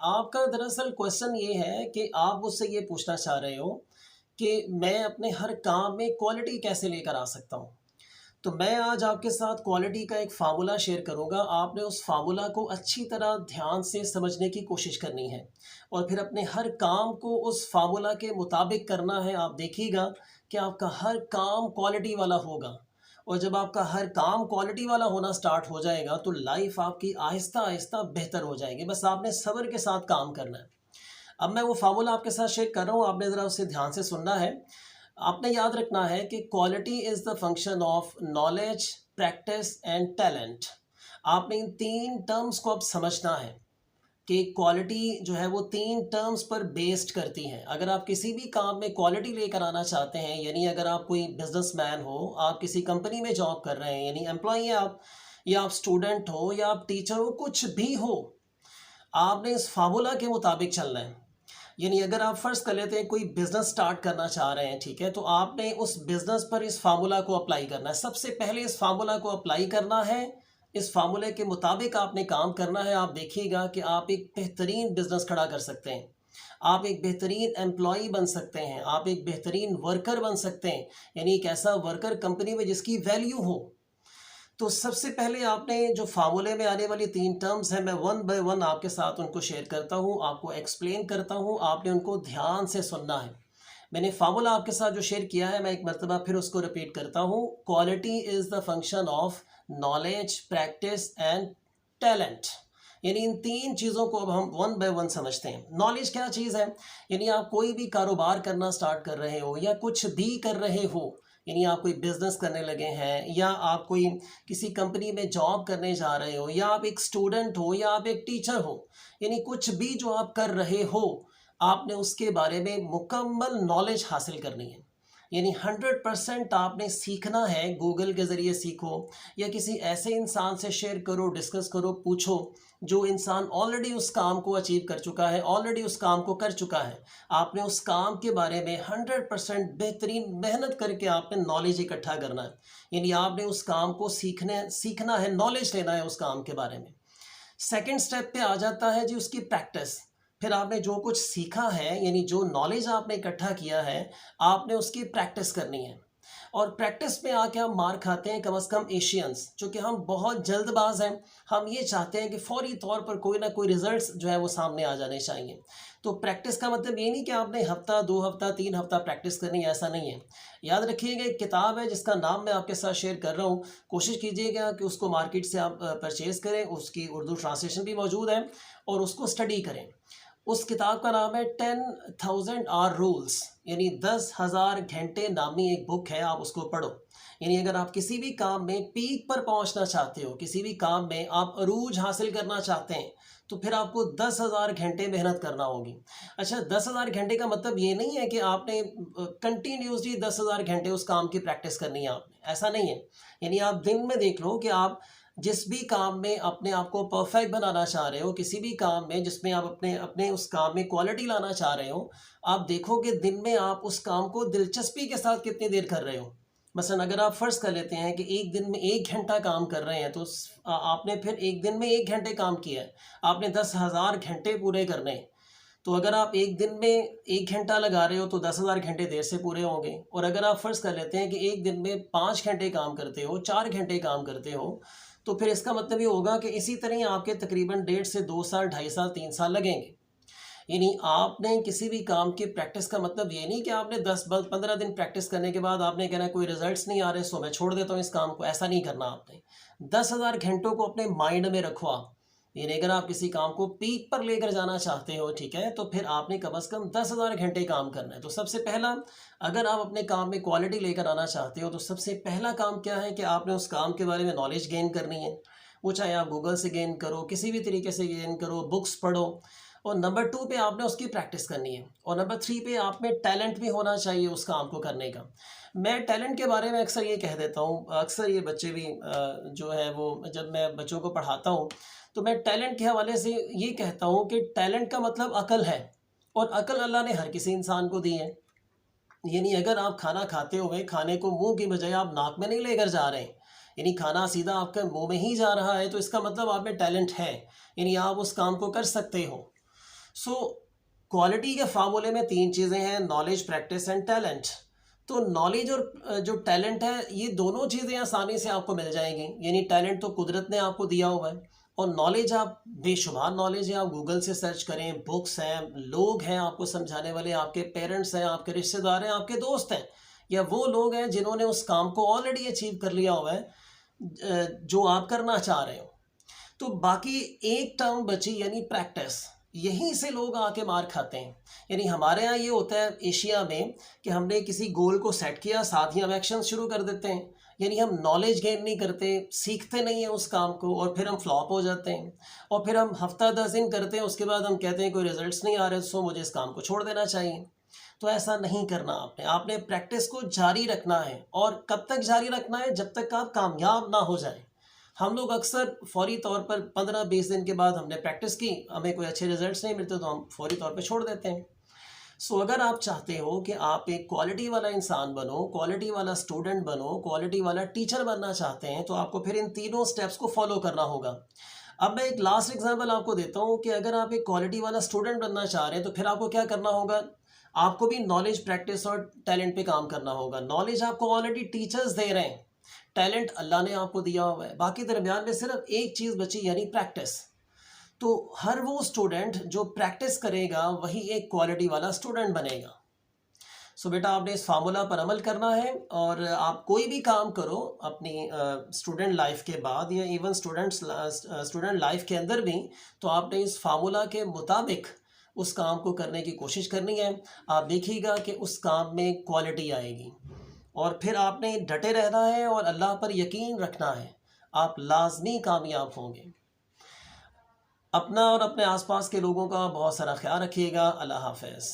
आपका दरअसल क्वेश्चन ये है कि आप मुझसे ये पूछना चाह रहे हो कि मैं अपने हर काम में क्वालिटी कैसे लेकर आ सकता हूँ। तो मैं आज आपके साथ क्वालिटी का एक फ़ॉर्मूला शेयर करूँगा। आपने उस फ़ॉर्मूला को अच्छी तरह ध्यान से समझने की कोशिश करनी है और फिर अपने हर काम को उस फ़ॉर्मूला के मुताबिक करना है। आप देखिएगा कि आपका हर काम क्वालिटी वाला होगा और जब आपका हर काम क्वालिटी वाला होना स्टार्ट हो जाएगा तो लाइफ़ आपकी आहिस्ता-आहिस्ता बेहतर हो जाएगी। बस आपने सब्र के साथ काम करना है। अब मैं वो फ़ॉर्मूला आपके साथ शेयर कर रहा हूँ, आपने ज़रा उसे ध्यान से सुनना है। आपने याद रखना है कि quality is the function of knowledge, practice and talent. आपने इन 3 टर्म्स को अब समझना है कि क्वालिटी जो है वो 3 टर्म्स पर बेस्ड करती हैं। अगर आप किसी भी काम में क्वालिटी लेकर आना चाहते हैं, यानी अगर आप कोई बिज़नेसमैन हो, आप किसी कंपनी में जॉब कर रहे हैं, यानी एम्प्लॉयी हैं आप, या आप स्टूडेंट हो या आप टीचर हो, कुछ भी हो, आपने इस फ़ॉर्मूला के मुताबिक चलना है। यानी अगर आप फ़र्ज़ कर लेते हैं कोई बिज़नेस स्टार्ट करना चाह रहे हैं, ठीक है? तो आपने उस बिज़नेस पर इस फ़ॉर्मूला को अप्लाई करना है। सबसे पहले इस फ़ॉर्मूला को अप्लाई करना है, इस फ़ॉर्मूले के मुताबिक आपने काम करना है। आप देखिएगा कि आप एक बेहतरीन बिज़नेस खड़ा कर सकते हैं। आप एक बेहतरीन एम्प्लॉयी बन सकते हैं, आप एक बेहतरीन वर्कर बन सकते हैं, यानी एक ऐसा वर्कर कंपनी में जिसकी वैल्यू हो। तो सबसे पहले आपने जो फ़ॉर्मूले में आने वाली 3 टर्म्स हैं, मैं वन बाय वन आपके साथ उनको शेयर करता हूँ, आपको एक्सप्लेन करता हूँ, आपने उनको ध्यान से सुनना है। मैंने फ़ॉर्मूला आपके साथ जो शेयर किया है, मैं एक मर्तबा फिर उसको रिपीट करता हूँ। Quality is the function of knowledge, practice and talent. यानी इन 3 चीज़ों को अब हम वन बाय वन समझते हैं। नॉलेज क्या चीज़ है? यानी आप कोई भी कारोबार करना स्टार्ट कर रहे हो या कुछ भी कर रहे हो, यानी आप कोई बिज़नेस करने लगे हैं या आप कोई किसी कंपनी में जॉब करने जा रहे हो या आप एक स्टूडेंट हो या आप एक टीचर हो, यानी कुछ भी जो आप कर रहे हो, आपने उसके बारे में मुकम्मल नॉलेज हासिल करनी है। यानी 100% आपने सीखना है। गूगल के ज़रिए सीखो या किसी ऐसे इंसान से शेयर करो, डिस्कस करो, पूछो जो इंसान ऑलरेडी उस काम को अचीव कर चुका है, ऑलरेडी उस काम को कर चुका है। आपने उस काम के बारे में 100% बेहतरीन मेहनत करके आपने नॉलेज इकट्ठा करना है। यानी आपने उस काम को सीखना है, नॉलेज लेना है उस काम के बारे में। सेकंड स्टेप पे आ जाता है जी उसकी प्रैक्टिस। फिर आपने जो कुछ सीखा है, यानी जो नॉलेज आपने इकट्ठा किया है, आपने उसकी प्रैक्टिस करनी है। और प्रैक्टिस में आके हम मार खाते हैं कम से कम एशियंस, चूँकि हम बहुत जल्दबाज हैं। हम ये चाहते हैं कि फ़ौरी तौर पर कोई ना कोई रिज़ल्ट्स जो है वो सामने आ जाने चाहिए। तो प्रैक्टिस का मतलब ये नहीं कि आपने हफ़्ता, 2 हफ़्ता, 3 हफ़्ता प्रैक्टिस करनी है, ऐसा नहीं है। याद रखिएगा एक किताब है जिसका नाम मैं आपके साथ शेयर कर रहा हूँ। कोशिश कीजिएगा कि उसको मार्केट से आप परचेज़ करें, उसकी उर्दू ट्रांसलेशन भी मौजूद है और उसको स्टडी करें। उस किताब का नाम है 10,000 आवर रूल्स, यानी 10,000 घंटे नामी एक बुक है, आप उसको पढ़ो। यानी अगर आप किसी भी काम में पीक पर पहुंचना चाहते हो, किसी भी काम में आप अरूज हासिल करना चाहते हैं, तो फिर आपको 10,000 घंटे मेहनत करना होगी। अच्छा, 10,000 घंटे का मतलब ये नहीं है कि आपने कंटिन्यूसली 10,000 घंटे उस काम की प्रैक्टिस करनी है आपने, ऐसा नहीं है। यानी आप दिन में देख लो कि आप जिस भी काम में अपने आप को परफेक्ट बनाना चाह रहे हो, किसी भी काम में जिसमें आप अपने अपने उस काम में क्वालिटी लाना चाह रहे हो, आप देखोगे दिन में आप उस काम को दिलचस्पी के साथ कितनी देर कर रहे हो। मसलन अगर आप फ़र्ज़ कर लेते हैं कि एक दिन में 1 घंटा काम कर रहे हैं, तो आपने फिर एक दिन में 1 घंटे काम किया है, आपने 10,000 घंटे पूरे करने हैं। तो अगर आप एक दिन में 1 घंटा लगा रहे हो तो 10,000 घंटे देर से पूरे होंगे। और अगर आप फ़र्ज़ कर लेते हैं कि एक दिन में 5 घंटे काम करते हो, 4 घंटे काम करते हो, तो फिर इसका मतलब ये होगा कि इसी तरह ही आपके तकरीबन 1.5 से 2 साल, 2.5 साल, 3 साल लगेंगे। यानी आपने किसी भी काम की प्रैक्टिस का मतलब ये नहीं कि आपने 10-15 दिन प्रैक्टिस करने के बाद आपने कहना कोई रिजल्ट्स नहीं आ रहे, सो मैं छोड़ देता हूँ इस काम को, ऐसा नहीं करना आपने। 10,000 घंटों को अपने माइंड में रखो आप। यानी अगर आप किसी काम को पीक पर लेकर जाना चाहते हो, ठीक है, तो फिर आपने कम से कम 10,000 घंटे काम करना है। तो सबसे पहला, अगर आप अपने काम में क्वालिटी लेकर आना चाहते हो, तो सबसे पहला काम क्या है कि आपने उस काम के बारे में नॉलेज गेन करनी है। वो चाहे आप गूगल से गेन करो, किसी भी तरीके से गेन करो, बुक्स पढ़ो। और नंबर 2 पे आपने उसकी प्रैक्टिस करनी है और नंबर 3 पे आप में टैलेंट भी होना चाहिए उस काम को करने का। मैं टैलेंट के बारे में अक्सर ये कह देता हूँ, अक्सर ये बच्चे भी जो है वो जब मैं बच्चों को पढ़ाता हूँ, तो मैं टैलेंट के हवाले से ये कहता हूँ कि टैलेंट का मतलब अकल है और अकल अल्लाह ने हर किसी इंसान को दी है। यानी अगर आप खाना खाते हुए खाने को मुँह की बजाय आप नाक में नहीं लेकर जा रहे हैं, यानी खाना सीधा आपके मुँह में ही जा रहा है, तो इसका मतलब आप में टैलेंट है, यानी आप उस काम को कर सकते हो। सो क्वालिटी के फार्मूले में 3 चीज़ें हैं, नॉलेज, प्रैक्टिस एंड टैलेंट। तो नॉलेज और जो टैलेंट है, ये दोनों चीज़ें आसानी से आपको मिल जाएँगी। यानी टैलेंट तो कुदरत ने आपको दिया हुआ है, और नॉलेज आप बेशुमार नॉलेज है, आप गूगल से सर्च करें, बुक्स हैं, लोग हैं आपको समझाने वाले, आपके पेरेंट्स हैं, आपके रिश्तेदार हैं, आपके दोस्त हैं, या वो लोग हैं जिन्होंने उस काम को ऑलरेडी अचीव कर लिया हुआ है जो आप करना चाह रहे हो। तो बाकी एक टर्म बची, यानी प्रैक्टिस। यहीं से लोग आके मार खाते हैं। यानी हमारे यहाँ ये होता है एशिया में कि हमने किसी गोल को सेट किया, साथ ही हम एक्शन शुरू कर देते हैं। यानी हम नॉलेज गेन नहीं करते, सीखते नहीं हैं उस काम को, और फिर हम फ्लॉप हो जाते हैं। और फिर हम हफ्ता 10 दिन करते हैं, उसके बाद हम कहते हैं कोई रिजल्ट्स नहीं आ रहे, सो मुझे इस काम को छोड़ देना चाहिए। तो ऐसा नहीं करना, आपने आपने प्रैक्टिस को जारी रखना है। और कब तक जारी रखना है? जब तक आप कामयाब ना हो जाए। हम लोग अक्सर फौरी तौर पर 15-20 दिन के बाद हमने प्रैक्टिस की, हमें कोई अच्छे रिजल्ट्स नहीं मिलते, तो हम फौरी तौर पे छोड़ देते हैं। सो अगर आप चाहते हो कि आप एक क्वालिटी वाला इंसान बनो, क्वालिटी वाला स्टूडेंट बनो, क्वालिटी वाला टीचर बनना चाहते हैं, तो आपको फिर इन तीनों स्टेप्स को फॉलो करना होगा। अब मैं एक लास्ट एग्जांपल आपको देता हूँ कि अगर आप एक क्वालिटी वाला स्टूडेंट बनना चाह रहे हैं, तो फिर आपको क्या करना होगा? आपको भी नॉलेज, प्रैक्टिस और टैलेंट पे काम करना होगा। नॉलेज आपको ऑलरेडी टीचर्स दे रहे हैं, टैलेंट अल्लाह ने आपको दिया हुआ है, बाकी दरमियान में सिर्फ एक चीज़ बची, यानी प्रैक्टिस। तो हर वो स्टूडेंट जो प्रैक्टिस करेगा, वही एक क्वालिटी वाला स्टूडेंट बनेगा। सो बेटा, आपने इस फार्मूला पर अमल करना है, और आप कोई भी काम करो अपनी स्टूडेंट लाइफ के बाद, या इवन स्टूडेंट लाइफ के अंदर भी, तो आपने इस फार्मूला के मुताबिक उस काम को करने की कोशिश करनी है। आप देखिएगा कि उस काम में क्वालिटी आएगी, और फिर आपने डटे रहना है और अल्लाह पर यकीन रखना है। आप लाजमी कामयाब होंगे। अपना और अपने आसपास के लोगों का बहुत सारा ख्याल रखिएगा। अल्लाह हाफ़िज़।